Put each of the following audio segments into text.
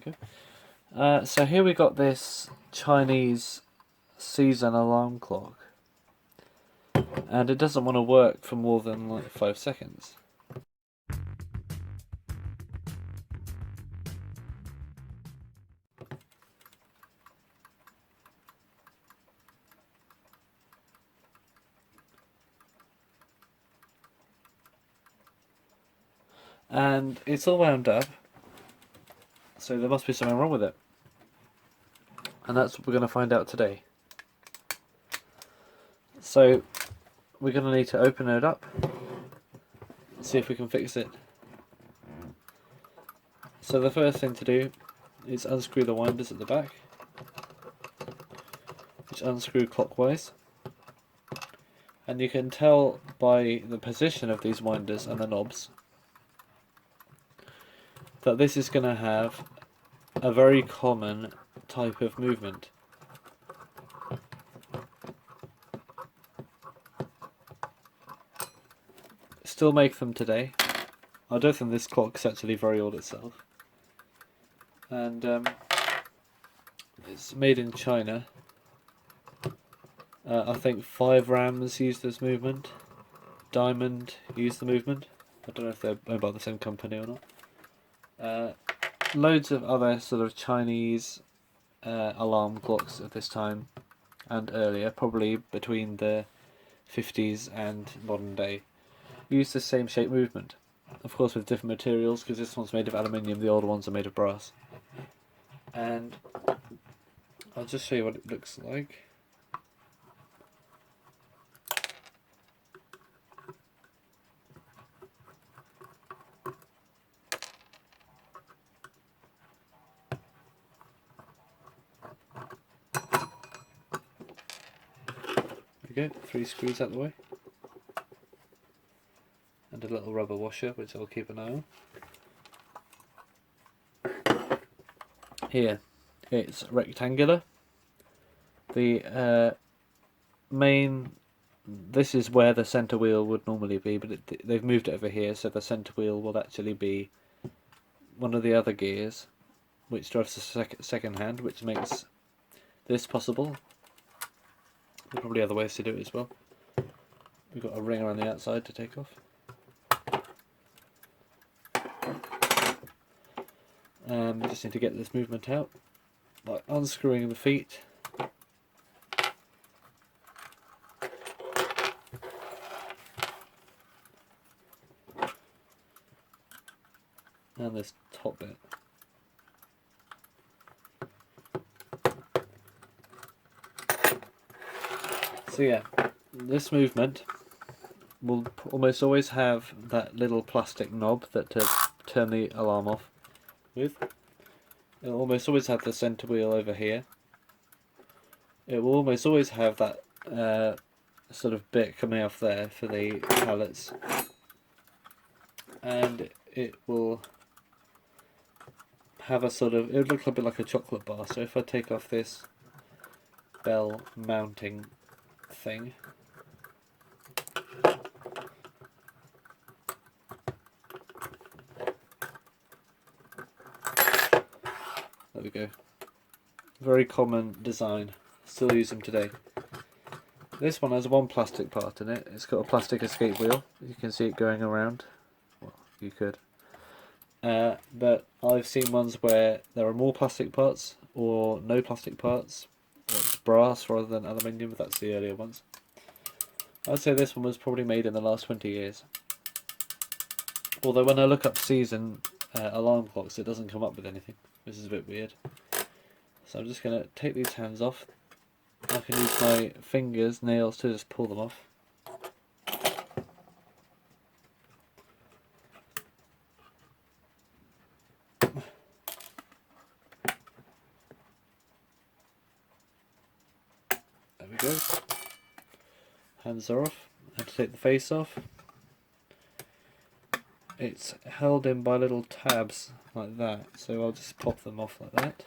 we go. So here we got this Chinese season alarm clock, and it doesn't want to work for more than like 5 seconds. And it's all wound up, so there must be something wrong with it. And that's what we're going to find out today. So we're going to need to open it up, see if we can fix it. So the first thing to do is unscrew the winders at the back, which unscrew clockwise. And you can tell by the position of these winders and the knobs that this is going to have a very common type of movement. Still make them today. I don't think this clock's actually very old itself. And it's made in China. I think 5 Rams used this movement. Diamond used the movement. I don't know if they're owned by the same company or not. Loads of other sort of Chinese alarm clocks at this time and earlier, probably between the 50s and modern day, use the same shape movement. Of course with different materials, because this one's made of aluminium, the older ones are made of brass. And I'll just show you what it looks like. There we go, 3 screws out the way. And a little rubber washer, which I'll keep an eye on. Here, it's rectangular. The this is where the centre wheel would normally be, but they've moved it over here, so the centre wheel will actually be one of the other gears, which drives the second hand, which makes this possible. There's probably other ways to do it as well. We've got a ring around the outside to take off. We just need to get this movement out by unscrewing the feet. And this top bit. So yeah, this movement will almost always have that little plastic knob that to turn the alarm off with. It'll almost always have the centre wheel over here. It will almost always have that sort of bit coming off there for the pallets. And it will have a sort of, it would look a bit like a chocolate bar. So if I take off this bell mounting thing, there we go. Very common design, still use them today. This one has one plastic part in it. It's got a plastic escape wheel. You can see it going around. Well, you could. But I've seen ones where there are more plastic parts or no plastic parts. Or it's brass rather than aluminium, but that's the earlier ones. I'd say this one was probably made in the last 20 years. Although when I look up season alarm clocks, it doesn't come up with anything, which is a bit weird. So I'm just going to take these hands off. I can use my fingers, nails to just pull them off. There we go. Hands are off. And to take the face off, it's held in by little tabs like that, so I'll just pop them off like that.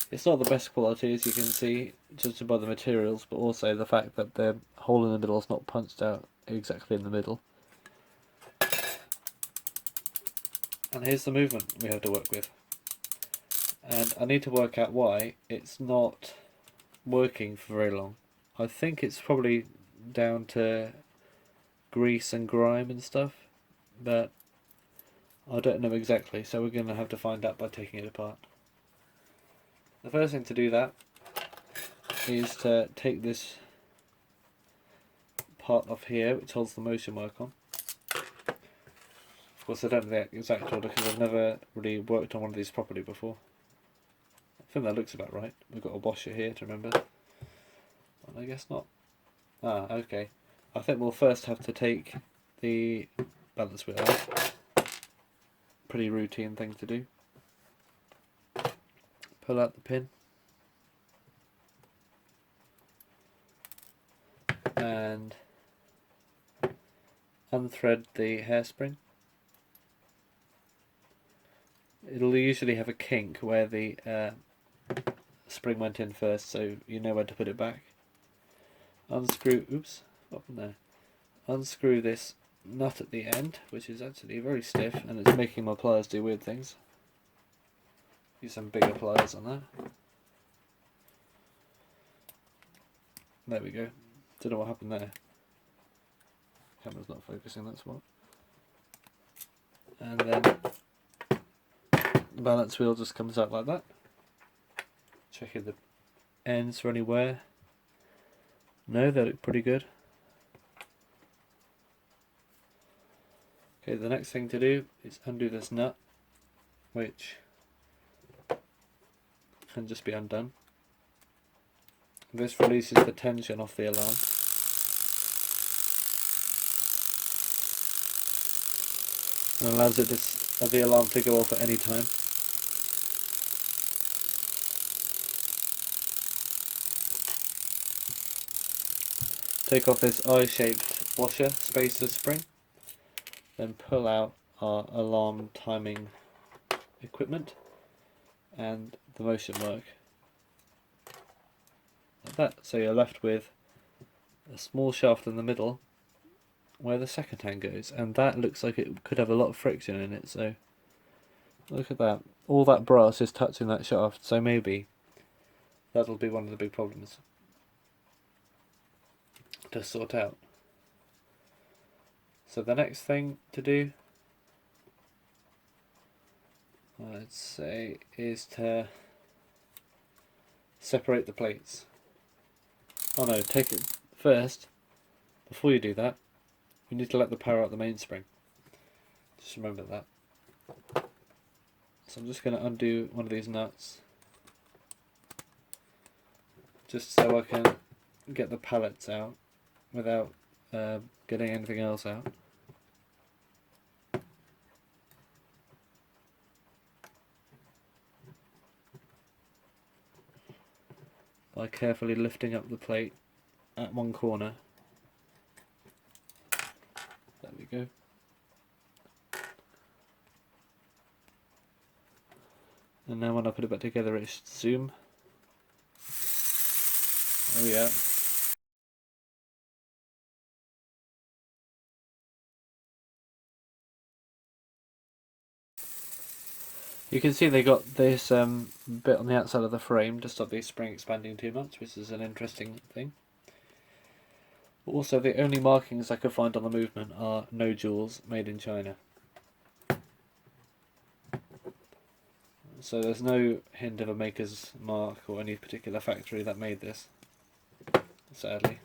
It's not the best quality, as you can see, judging by the materials, but also the fact that the hole in the middle is not punched out exactly in the middle. And here's the movement we have to work with. and I need to work out why it's not working for very long. I think it's probably down to grease and grime and stuff, but I don't know exactly, so we're going to have to find out by taking it apart. The first thing to do that is to take this part off here which holds the motion work on. Of course I don't know the exact order because I've never really worked on one of these properly before. I think that looks about right. We've got a washer here to remember. Well, I guess not. Ah, okay. I think we'll first have to take the balance wheel out. Pretty routine thing to do. Pull out the pin. And unthread the hairspring. It'll usually have a kink where the spring went in first, so you know when to put it back. Unscrew, oops, what happened there? Unscrew this nut at the end, which is actually very stiff and it's making my pliers do weird things. Use some bigger pliers on that. There we go. Don't know what happened there. Camera's not focusing, that's what. And then the balance wheel just comes out like that. Checking the ends for any wear. No, they look pretty good. Okay, the next thing to do is undo this nut, which can just be undone. This releases the tension off the alarm. And allows it to, the alarm to go off at any time. Take off this eye-shaped washer spacer spring, then pull out our alarm timing equipment and the motion work. Like that. So you're left with a small shaft in the middle where the second hand goes, and that looks like it could have a lot of friction in it, so look at that. All that brass is touching that shaft, so maybe that'll be one of the big problems to sort out. So the next thing to do, I'd say, is to separate the plates. Oh no, take it first. Before you do that, you need to let the power out the mainspring. Just remember that. So I'm just going to undo one of these nuts, just so I can get the pallets out without getting anything else out. By carefully lifting up the plate at one corner. There we go. And now when I put it back together it should zoom. Oh yeah. You can see they got this bit on the outside of the frame to stop the spring expanding too much, which is an interesting thing. Also, the only markings I could find on the movement are no jewels, made in China. So there's no hint of a maker's mark or any particular factory that made this, sadly.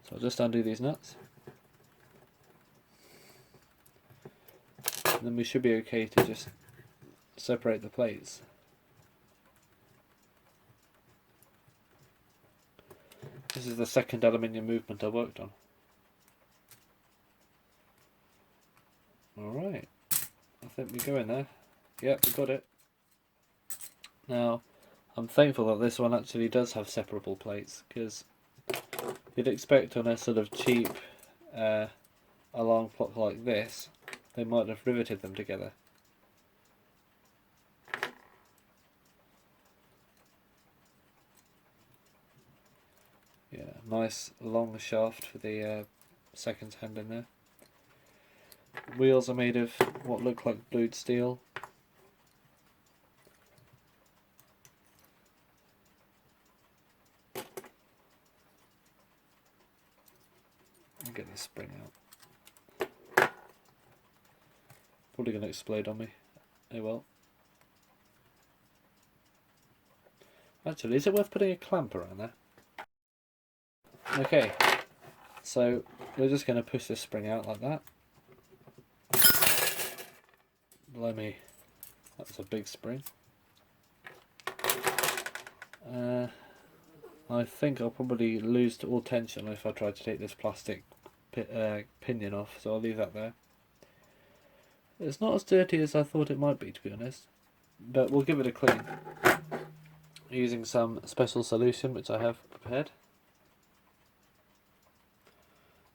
So I'll just undo these nuts. And then we should be okay to just separate the plates. This is the second aluminium movement I worked on. Alright, I think we go in there. Yep, we got it. Now, I'm thankful that this one actually does have separable plates, because you'd expect on a sort of cheap alarm clock like this, they might have riveted them together. Nice long shaft for the second hand in there. Wheels are made of what look like blued steel. I'll get this spring out. Probably going to explode on me. Oh well. Actually, is it worth putting a clamp around there? Okay, so we're just going to push this spring out like that. Blimey, that was a big spring. I think I'll probably lose all tension if I try to take this plastic pinion off, so I'll leave that there. It's not as dirty as I thought it might be, to be honest, but we'll give it a clean using some special solution which I have prepared.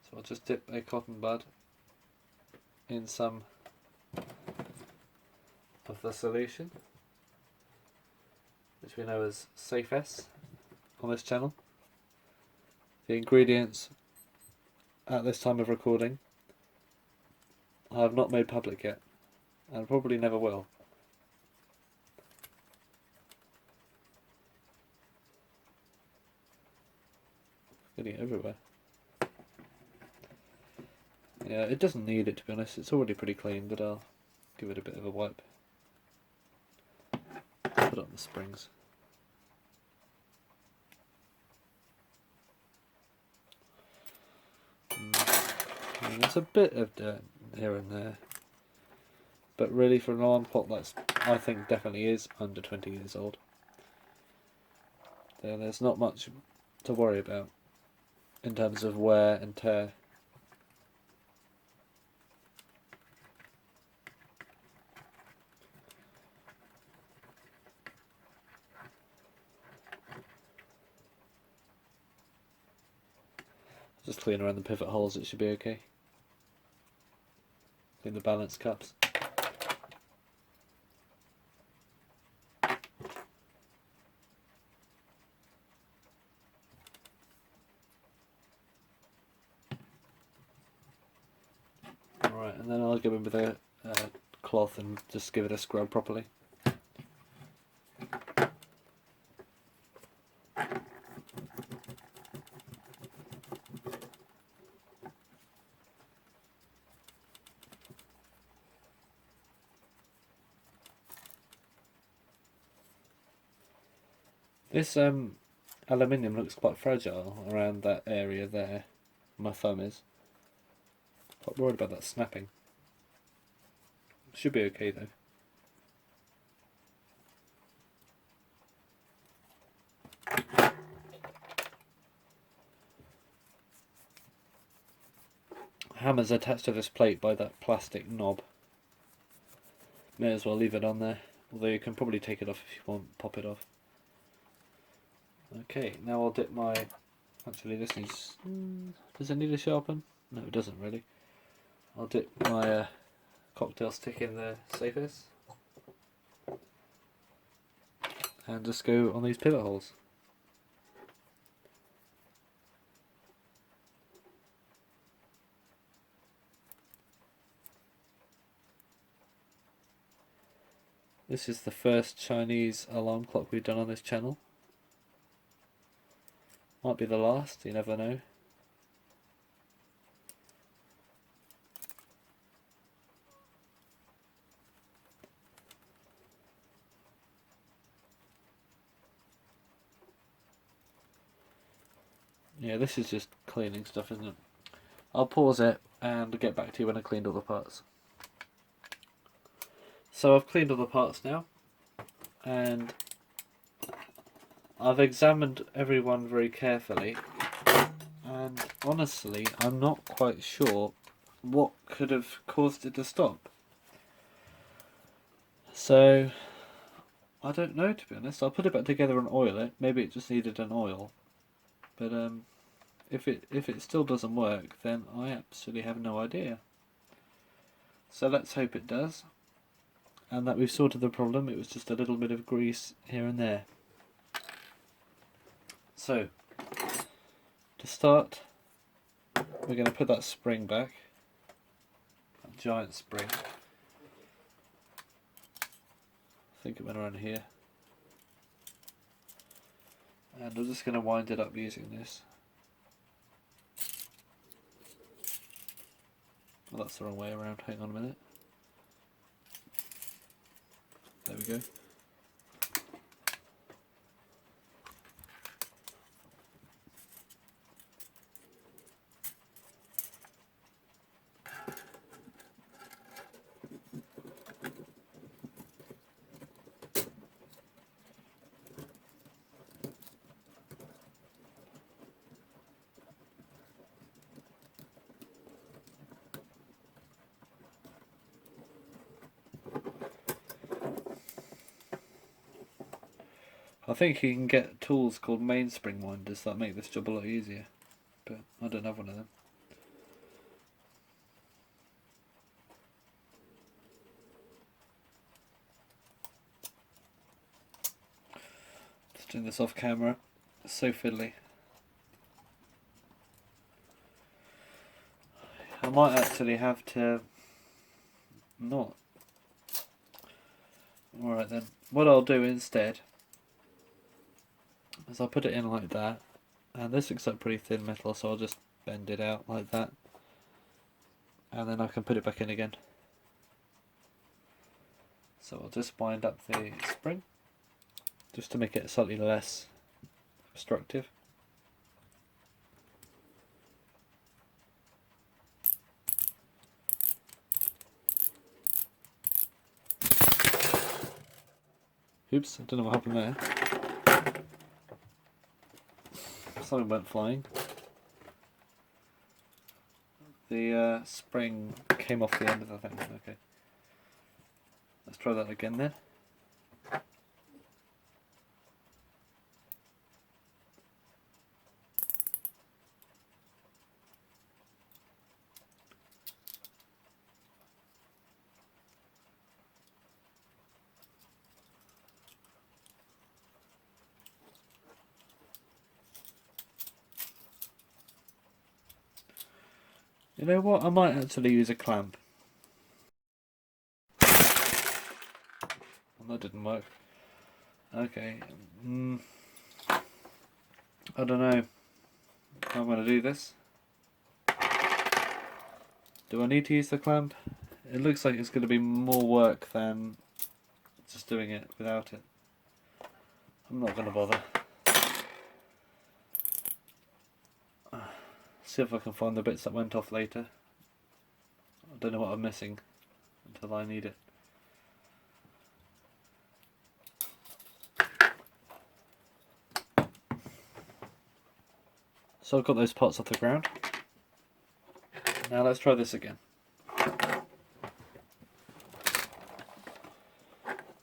So I'll just dip a cotton bud in some of the solution, which we know as Safe S on this channel. The ingredients at this time of recording I have not made public yet, and probably never will. Getting it everywhere. Yeah, it doesn't need it, to be honest. It's already pretty clean, but I'll give it a bit of a wipe. Put on the springs. And there's a bit of dirt here and there, but really for an alarm clock that's, I think, definitely is under 20 years old, there's not much to worry about in terms of wear and tear. Just clean around the pivot holes, it should be okay. Clean the balance cups. Alright, and then I'll go in with a cloth and just give it a scrub properly. This aluminium looks quite fragile around that area there. My thumb is. Quite worried about that snapping. Should be okay though. Hammer's attached to this plate by that plastic knob. May as well leave it on there, although you can probably take it off if you want, pop it off. Okay, now I'll dip my... Actually this needs... Does it need a sharpen? No, it doesn't really. I'll dip my cocktail stick in the Safest and just go on these pivot holes. This is the first Chinese alarm clock we've done on this channel. Might be the last, you never know. Yeah, this is just cleaning stuff, isn't it? I'll pause it and get back to you when I've cleaned all the parts. So I've cleaned all the parts now, and I've examined everyone very carefully, and honestly I'm not quite sure what could have caused it to stop. So I don't know, to be honest. I'll put it back together and oil it. Maybe it just needed an oil, but if it still doesn't work, then I absolutely have no idea. So let's hope it does, and that we've sorted the problem. It was just a little bit of grease here and there. So, To start, we're going to put that spring back, that giant spring. I think it went around here. And I'm just going to wind it up using this. Well, that's the wrong way around, hang on a minute. There we go. I think you can get tools called mainspring winders that make this job a lot easier, but I don't have one of them. Just doing this off camera, it's so fiddly. I might actually have to not. Alright then, what I'll do instead is I'll put it in like that, and this looks like pretty thin metal, so I'll just bend it out like that, and then I can put it back in again. So I'll just wind up the spring just to make it slightly less obstructive. Oops, I don't know what happened there. Something went flying. The spring came off the end of the thing. Okay. Let's try that again then. You know what? I might actually use a clamp. Well, that didn't work. Okay. I don't know how I'm going to do this. Do I need to use the clamp? It looks like it's going to be more work than just doing it without it. I'm not going to bother. See if I can find the bits that went off later. I don't know what I'm missing until I need it. So I've got those parts off the ground. Now let's try this again.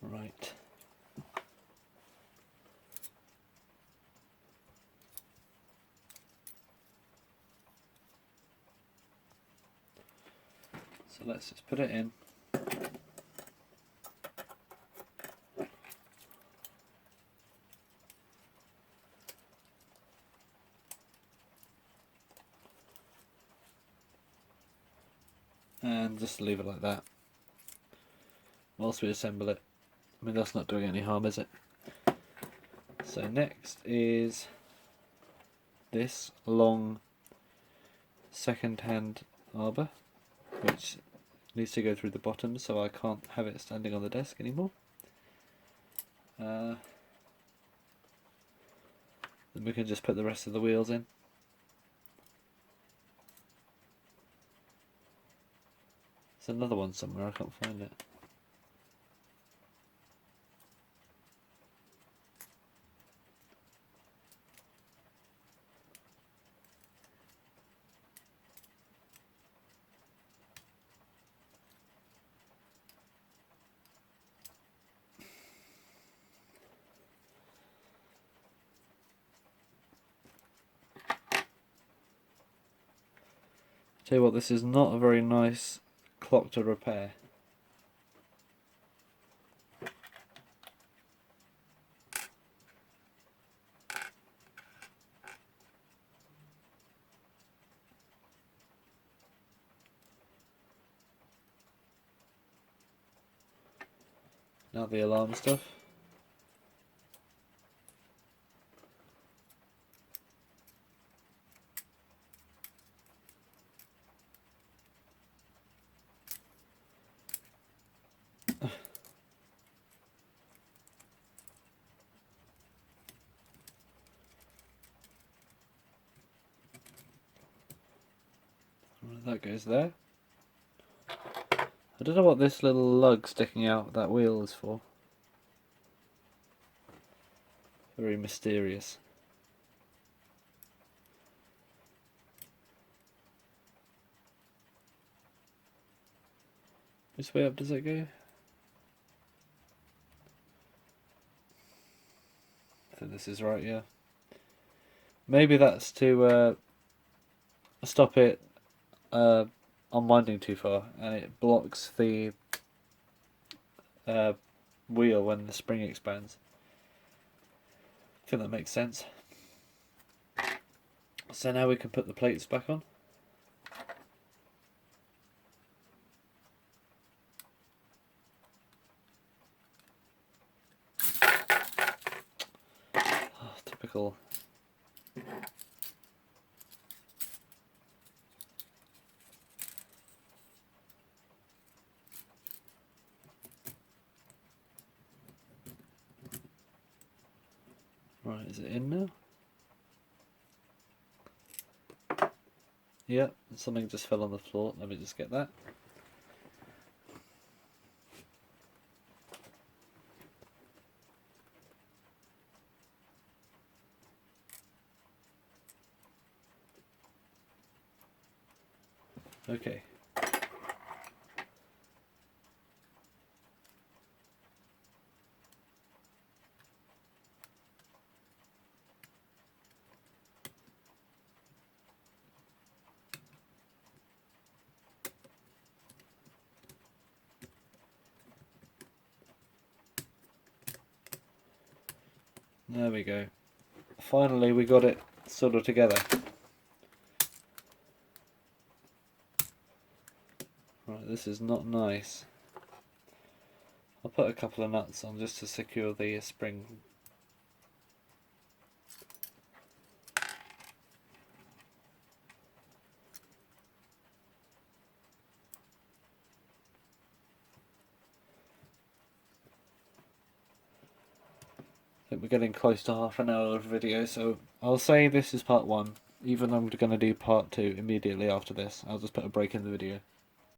Right. So let's just put it in. And just leave it like that whilst we assemble it. I mean, that's not doing any harm, is it? So next is this long second-hand arbor, which needs to go through the bottom, so I can't have it standing on the desk anymore. Then we can just put the rest of the wheels in. There's another one somewhere, I can't find it. Tell you what, this is not a very nice clock to repair. Now the alarm stuff. That goes there. I don't know what this little lug sticking out that wheel is for. Very mysterious. Which way up does it go? I think this is right, yeah. Maybe that's to stop it unwinding too far, and it blocks the wheel when the spring expands. I think that makes sense. So now we can put the plates back on. Oh, typical. Right, is it in now? Yeah, something just fell on the floor. Let me just get that. Okay. There we go. Finally we got it sort of together. Right, this is not nice. I'll put a couple of nuts on just to secure the spring. I think we're getting close to half an hour of video, so I'll say this is part 1, even though I'm going to do part 2 immediately after this. I'll just put a break in the video.